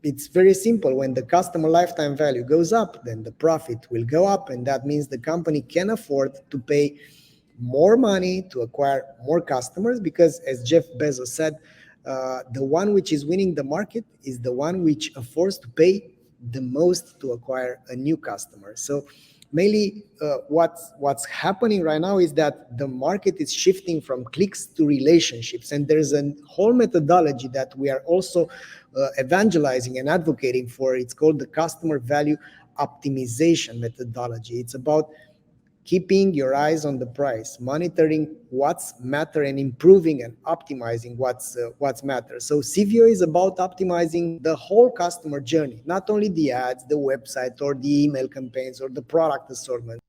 it's very simple. When the customer lifetime value goes up, then the profit will go up, and that means the company can afford to pay more money to acquire more customers, because as Jeff Bezos said, the one which is winning the market is the one which affords to pay the most to acquire a new customer. So mainly what's happening right now is that the market is shifting from clicks to relationships, and there's a whole methodology that we are also evangelizing and advocating for. It's called the customer value optimization methodology. It's about keeping your eyes on the price, monitoring what's matter, and improving and optimizing what's matter. So CVO is about optimizing the whole customer journey, not only the ads, the website, or the email campaigns, or the product assortment.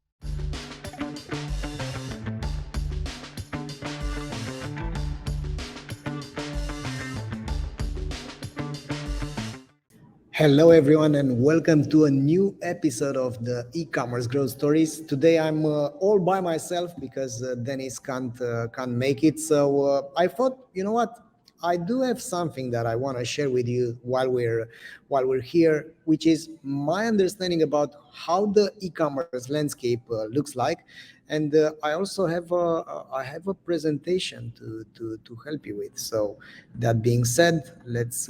Hello, everyone, and welcome to a new episode of the e-commerce growth stories. Today, I'm all by myself because Dennis can't make it. So I thought, you know what? I do have something that I want to share with you while we're here, which is my understanding about how the e-commerce landscape looks like, and I also have a presentation to help you with. So that being said, let's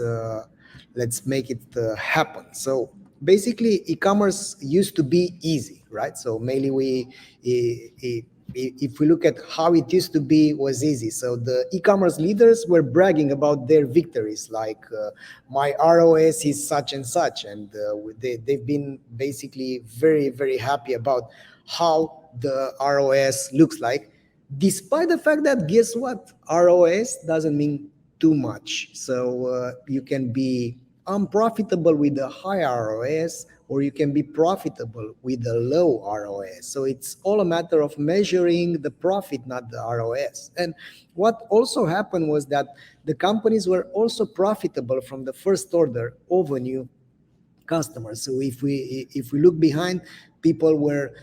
make it happen. So basically, e-commerce used to be easy, right? So mainly if we look at how it used to be, was easy. So the e-commerce leaders were bragging about their victories, like my ROS is such and such, and they've been basically very, very happy about how the ROS looks like, despite the fact that, guess what, ROS doesn't mean too much. So you can be unprofitable with a high ROS, or you can be profitable with a low ROS. So it's all a matter of measuring the profit, not the ROS. And what also happened was that the companies were also profitable from the first order of a new customer. So if we look behind, people were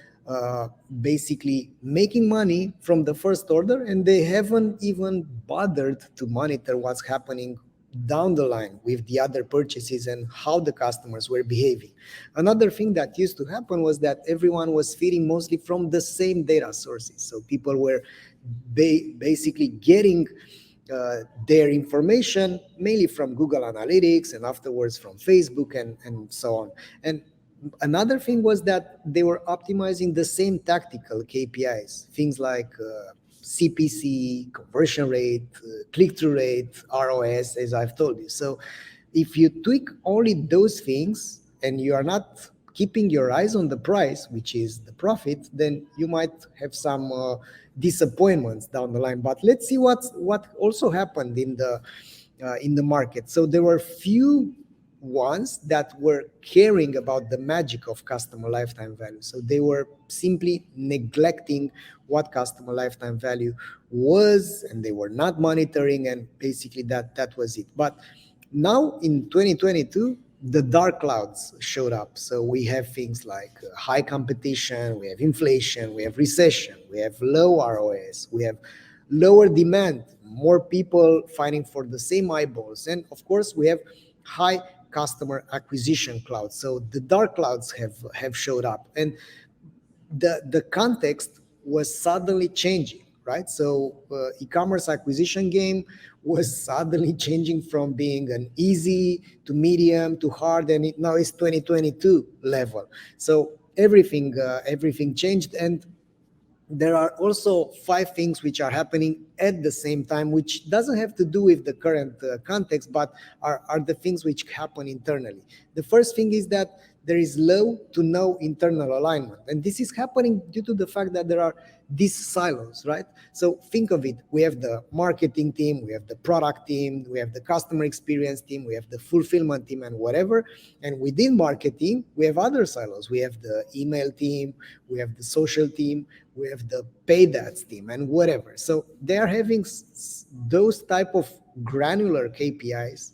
basically making money from the first order, and they haven't even bothered to monitor what's happening down the line with the other purchases and how the customers were behaving. Another thing that used to happen was that everyone was feeding mostly from the same data sources. So people were basically getting their information mainly from Google Analytics, and afterwards from Facebook, and so on. And another thing was that they were optimizing the same tactical KPIs, things like CPC, conversion rate, click-through rate, ROS, as I've told you. So if you tweak only those things and you are not keeping your eyes on the price, which is the profit, then you might have some disappointments down the line. But let's see what also happened in the market. So there were few ones that were caring about the magic of customer lifetime value. So they were simply neglecting what customer lifetime value was, and they were not monitoring, and basically that was it. But now in 2022, the dark clouds showed up. So we have things like high competition, we have inflation, we have recession, we have low ROS, we have lower demand, more people fighting for the same eyeballs, and of course we have high customer acquisition clouds. So the dark clouds have showed up, and the context was suddenly changing, right? So e-commerce acquisition game was suddenly changing from being an easy to medium to hard, and now it's 2022 level. So everything changed, and there are also 5 things which are happening at the same time, which doesn't have to do with the current context, but are the things which happen internally. The first thing is that there is low to no internal alignment. And this is happening due to the fact that there are these silos, right? So think of it. We have the marketing team, we have the product team, we have the customer experience team, we have the fulfillment team, and whatever. And within marketing, we have other silos. We have the email team, we have the social team, we have the paid ads team, and whatever. So they are having those type of granular KPIs.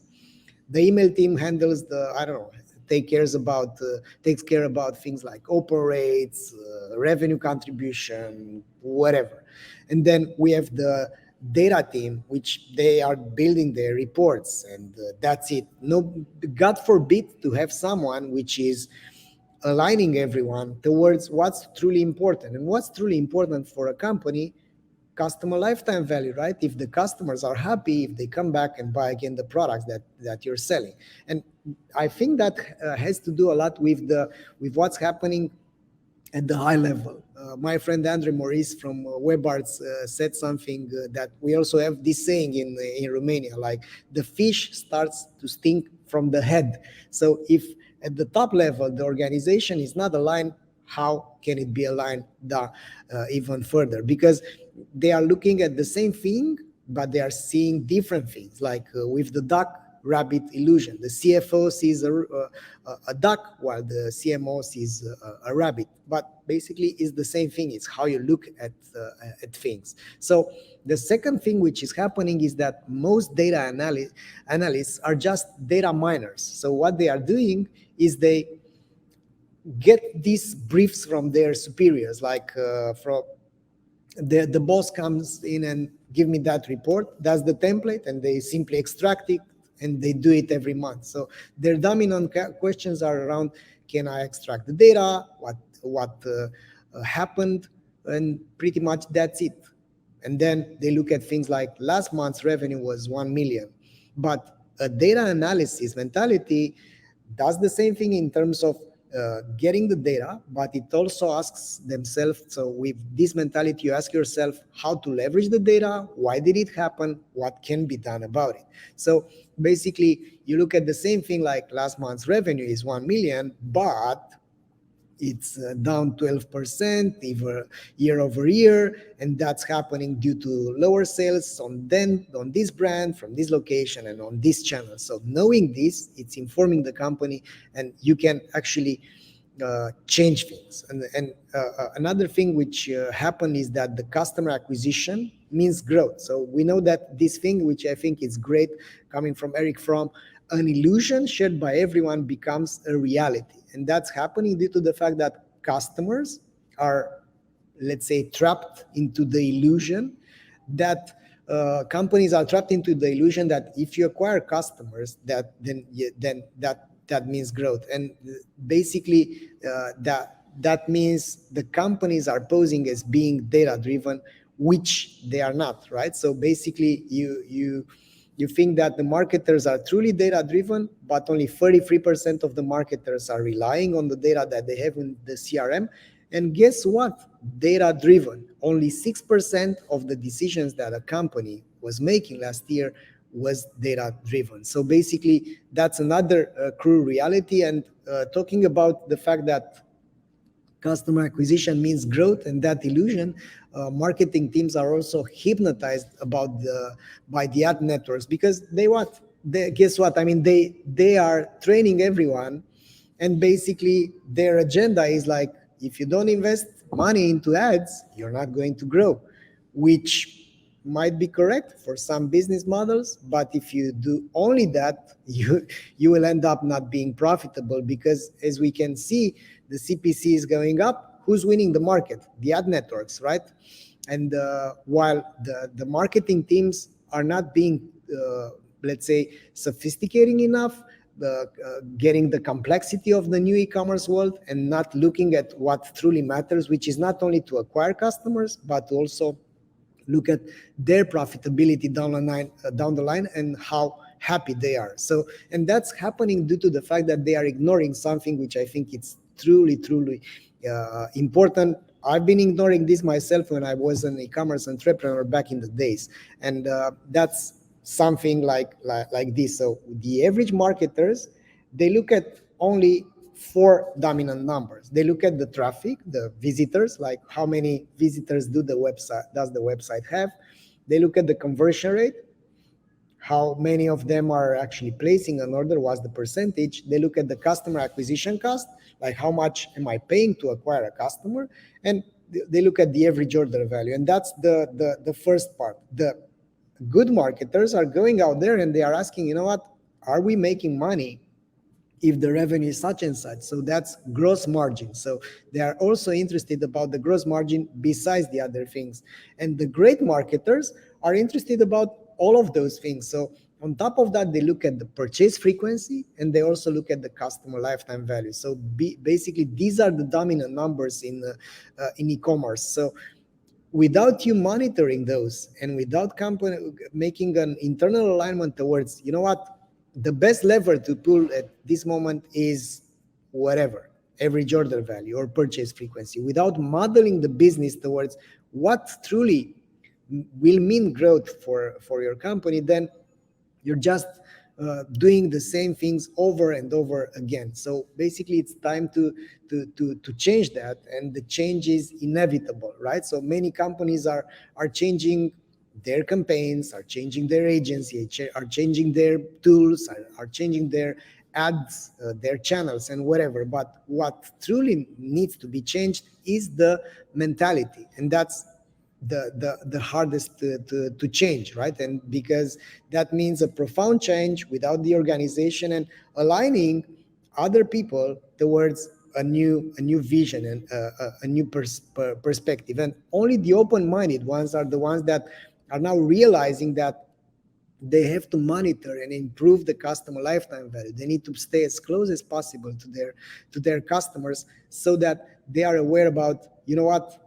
The email team handles the, I don't know, takes care about things like open rates, revenue contribution, whatever. And then we have the data team, which they are building their reports, and that's it. No, God forbid to have someone which is aligning everyone towards what's truly important. And what's truly important for a company: customer lifetime value, right? If the customers are happy, if they come back and buy again the products that you're selling. And I think that has to do a lot with what's happening at the high level. My friend Andre Maurice from WebArts said something that we also have this saying in Romania, like the fish starts to stink from the head. So if at the top level the organization is not aligned, how can it be aligned even further? Because they are looking at the same thing, but they are seeing different things, like with the duck rabbit illusion. The CFO sees a duck while the CMO sees a rabbit, but basically it's the same thing. It's how you look at things. So the second thing which is happening is that most data analysts are just data miners. So what they are doing is they get these briefs from their superiors, like from the boss comes in and give me that report. That's the template, and they simply extract it and they do it every month. So their dominant questions are around: can I extract the data? What happened? And pretty much that's it. And then they look at things like last month's revenue was 1 million. But a data analysis mentality does the same thing in terms of getting the data, but it also asks themselves. So with this mentality, you ask yourself how to leverage the data, why did it happen, what can be done about it. So basically, you look at the same thing, like last month's revenue is 1 million, but it's down 12% year over year, and that's happening due to lower sales on this brand from this location and on this channel. So knowing this, it's informing the company, and you can actually change things. And another thing which happened is that the customer acquisition means growth. So we know that this thing, which I think is great, coming from Eric Fromm, an illusion shared by everyone becomes a reality. And that's happening due to the fact that customers are, let's say, trapped into the illusion that companies are trapped into the illusion that if you acquire customers, that that means growth. And basically, that means the companies are posing as being data driven, which they are not, right? So basically, you think that the marketers are truly data driven, but only 33% of the marketers are relying on the data that they have in the CRM. And guess what? Data driven. Only 6% of the decisions that a company was making last year was data driven. So basically, that's another cruel reality. And talking about the fact that customer acquisition means growth and that illusion, marketing teams are also hypnotized by the ad networks, because guess what? I mean, they are training everyone, and basically their agenda is like, if you don't invest money into ads, you're not going to grow, which might be correct for some business models, but if you do only that, you will end up not being profitable, because as we can see, the CPC is going up. Who's winning the market? The ad networks, right? And while the marketing teams are not being, let's say, sophisticating enough, getting the complexity of the new e-commerce world, and not looking at what truly matters, which is not only to acquire customers, but also look at their profitability down the line and how happy they are. So, and that's happening due to the fact that they are ignoring something which I think it's truly important. I've been ignoring this myself when I was an e-commerce entrepreneur back in the days, and that's something like this. So the average marketers, they look at only 4 dominant numbers. They look at the traffic, the visitors, like how many visitors does the website have. They look at the conversion rate, how many of them are actually placing an order, what's the percentage. They look at the customer acquisition cost, like how much am I paying to acquire a customer, and they look at the average order value. And that's the first part. The good marketers are going out there and they are asking, you know what, are we making money if the revenue is such and such? So that's gross margin. So they are also interested about the gross margin besides the other things. And the great marketers are interested about all of those things. So on top of that, they look at the purchase frequency and they also look at the customer lifetime value. So basically, these are the dominant numbers in e-commerce. So without you monitoring those and without company making an internal alignment towards, you know what, the best lever to pull at this moment is whatever, average order value or purchase frequency, without modeling the business towards what truly will mean growth for your company, then you're just doing the same things over and over again. So basically, it's time to change that, and the change is inevitable, right? So many companies are changing their campaigns, are changing their agency, are changing their tools, are changing their ads, their channels, and whatever. But what truly needs to be changed is the mentality, and that's the hardest to change, right? And because that means a profound change without the organization and aligning other people towards a new vision and a new perspective. And only the open-minded ones are the ones that are now realizing that they have to monitor and improve the customer lifetime value. They need to stay as close as possible to their customers, so that they are aware about, you know what,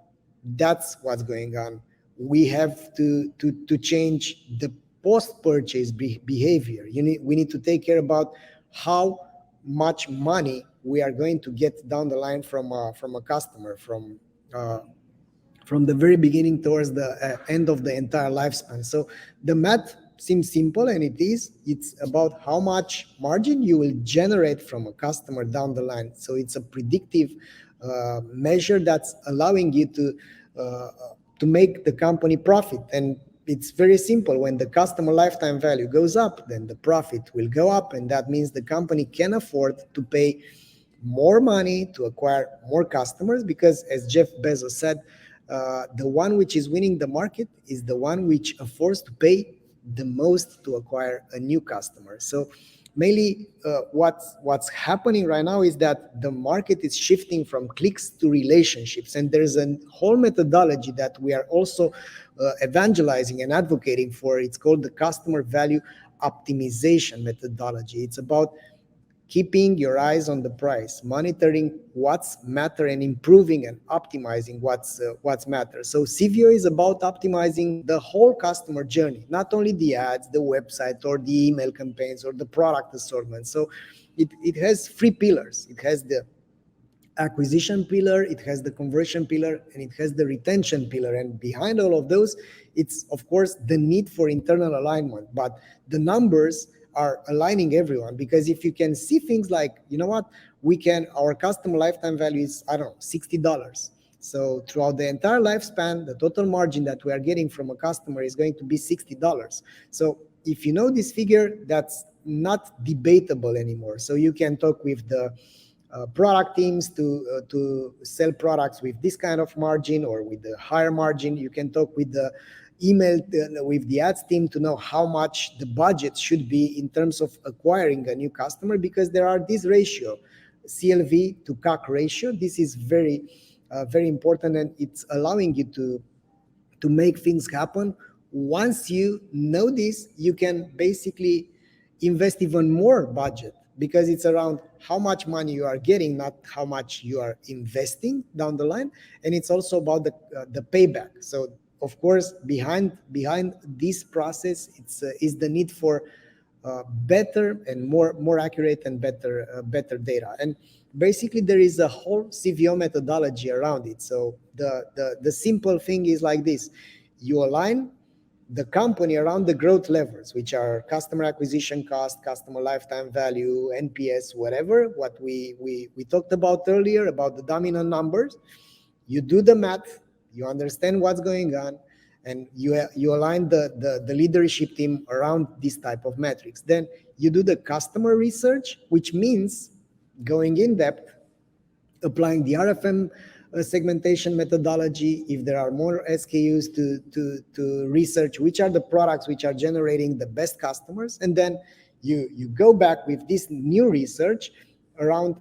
that's what's going on. We have to change the post-purchase behavior. We need to take care about how much money we are going to get down the line from a customer, from the very beginning towards the end of the entire lifespan. So the math seems simple, and it is. It's about how much margin you will generate from a customer down the line. So it's a predictive measure that's allowing you to make the company profit. And it's very simple. When the customer lifetime value goes up, then the profit will go up, and that means the company can afford to pay more money to acquire more customers, because as Jeff Bezos said, the one which is winning the market is the one which affords to pay the most to acquire a new customer. So mainly what's happening right now is that the market is shifting from clicks to relationships, and there's a whole methodology that we are also evangelizing and advocating for. It's called the customer value optimization methodology. It's about keeping your eyes on the price, monitoring what's matter, and improving and optimizing what's matter. So CVO is about optimizing the whole customer journey, not only the ads, the website, or the email campaigns, or the product assortment. So it has three pillars. It has the acquisition pillar, it has the conversion pillar, and it has the retention pillar. And behind all of those, it's of course the need for internal alignment. But the numbers are aligning everyone, because if you can see things like, you know what, our customer lifetime value is, I don't know, $60. So throughout the entire lifespan, the total margin that we are getting from a customer is going to be $60. So if you know this figure, that's not debatable anymore. So you can talk with the product teams to sell products with this kind of margin or with the higher margin. You can talk with the email with the ads team to know how much the budget should be in terms of acquiring a new customer, because there are this ratio, CLV to CAC ratio. This is very important, and it's allowing you to make things happen. Once you know this, you can basically invest even more budget, because it's around how much money you are getting, not how much you are investing down the line. And it's also about the payback. So of course, behind this process, is the need for better and more accurate and better data. And basically, there is a whole CVO methodology around it. So the simple thing is like this: you align the company around the growth levers, which are customer acquisition cost, customer lifetime value, NPS, whatever, what we talked about earlier, about the dominant numbers. You do the math, you understand what's going on, and you align the leadership team around this type of metrics. Then you do the customer research, which means going in depth, applying the RFM segmentation methodology. If there are more SKUs, to research which are the products which are generating the best customers, and then you go back with this new research around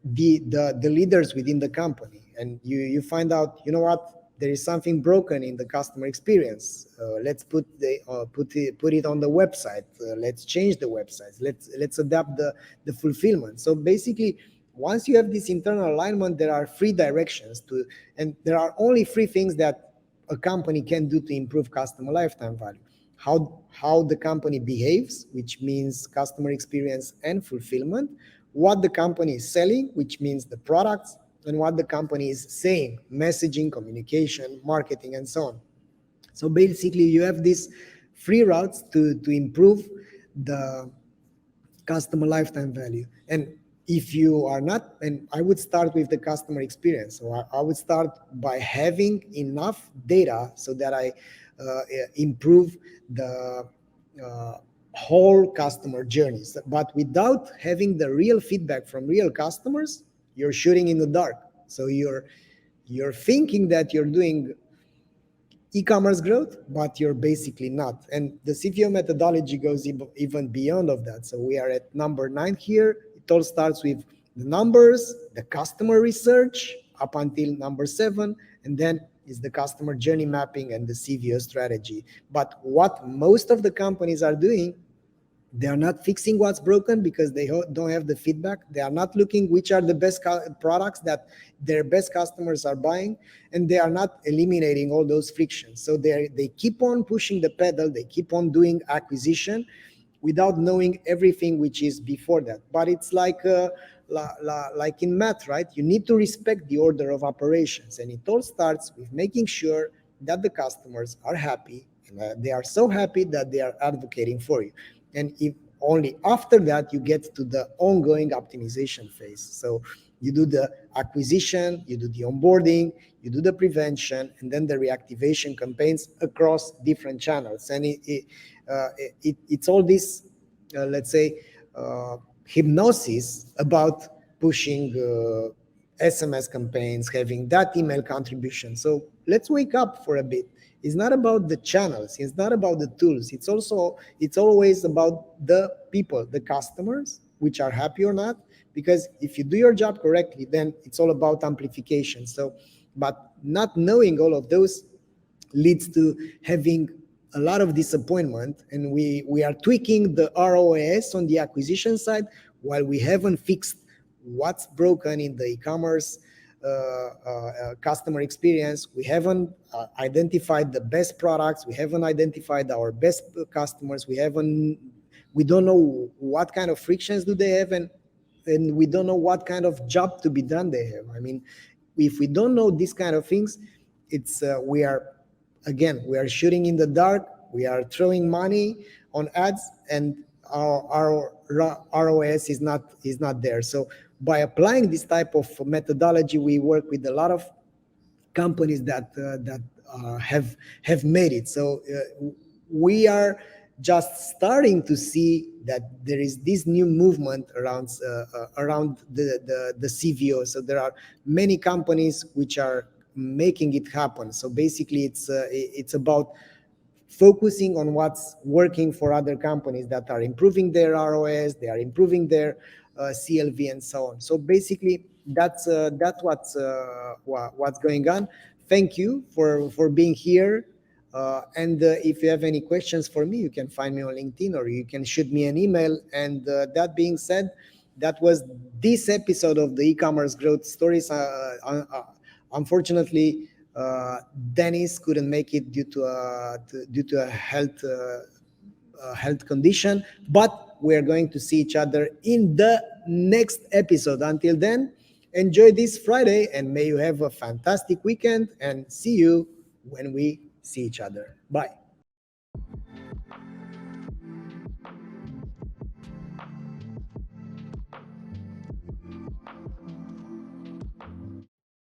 the leaders within the company, and you find out, you know what, there is something broken in the customer experience. Let's put it on the website. Let's change the websites. Let's adapt the fulfillment. So basically, once you have this internal alignment, there are three directions to, and there are only three things that a company can do to improve customer lifetime value. How the company behaves, which means customer experience and fulfillment, what the company is selling, which means the products, and what the company is saying, messaging, communication, marketing, and so on. So basically, you have these three routes to improve the customer lifetime value. And if you are not, and I would start with the customer experience. So I would start by having enough data so that I improve the whole customer journeys. But without having the real feedback from real customers, you're shooting in the dark. So you're thinking that you're doing e-commerce growth, but you're basically not. And the CVO methodology goes even beyond of that. So we are at number 9 here. It all starts with the numbers, the customer research up until number 7, and then is the customer journey mapping and the CVO strategy. But what most of the companies are doing, they are not fixing what's broken because they don't have the feedback. They are not looking which are the best products that their best customers are buying, and they are not eliminating all those frictions. So they keep on pushing the pedal. They keep on doing acquisition without knowing everything which is before that. But it's like in math, right? You need to respect the order of operations, and it all starts with making sure that the customers are happy, and they are so happy that they are advocating for you. And if only after that you get to the ongoing optimization phase. So you do the acquisition, you do the onboarding, you do the prevention, and then the reactivation campaigns across different channels. And it's all this, let's say, hypnosis about pushing SMS campaigns, having that email contribution. So let's wake up for a bit. It's not about the channels. It's not about the tools. It's always about the people, the customers, which are happy or not. Because if you do your job correctly, then it's all about amplification. So, but not knowing all of those leads to having a lot of disappointment. And we are tweaking the ROAS on the acquisition side while we haven't fixed what's broken in the e-commerce customer experience. We haven't identified the best products. We haven't identified our best customers. We don't know what kind of frictions do they have, and we don't know what kind of job to be done they have. I mean, if we don't know these kind of things, it's we are shooting in the dark. We are throwing money on ads, and our ROAS is not there. So by applying this type of methodology, we work with a lot of companies that have made it. So we are just starting to see that there is this new movement around the CVO. So there are many companies which are making it happen. So basically, it's about focusing on what's working for other companies that are improving their ROS, they are improving their CLV and so on. So basically, that's what's going on. Thank you for being here. And if you have any questions for me, you can find me on LinkedIn or you can shoot me an email. And that being said, that was this episode of the e-commerce growth stories. Unfortunately, Dennis couldn't make it due to a health condition, but we're going to see each other in the next episode. Until then, enjoy this Friday and may you have a fantastic weekend, and see you when we see each other. Bye.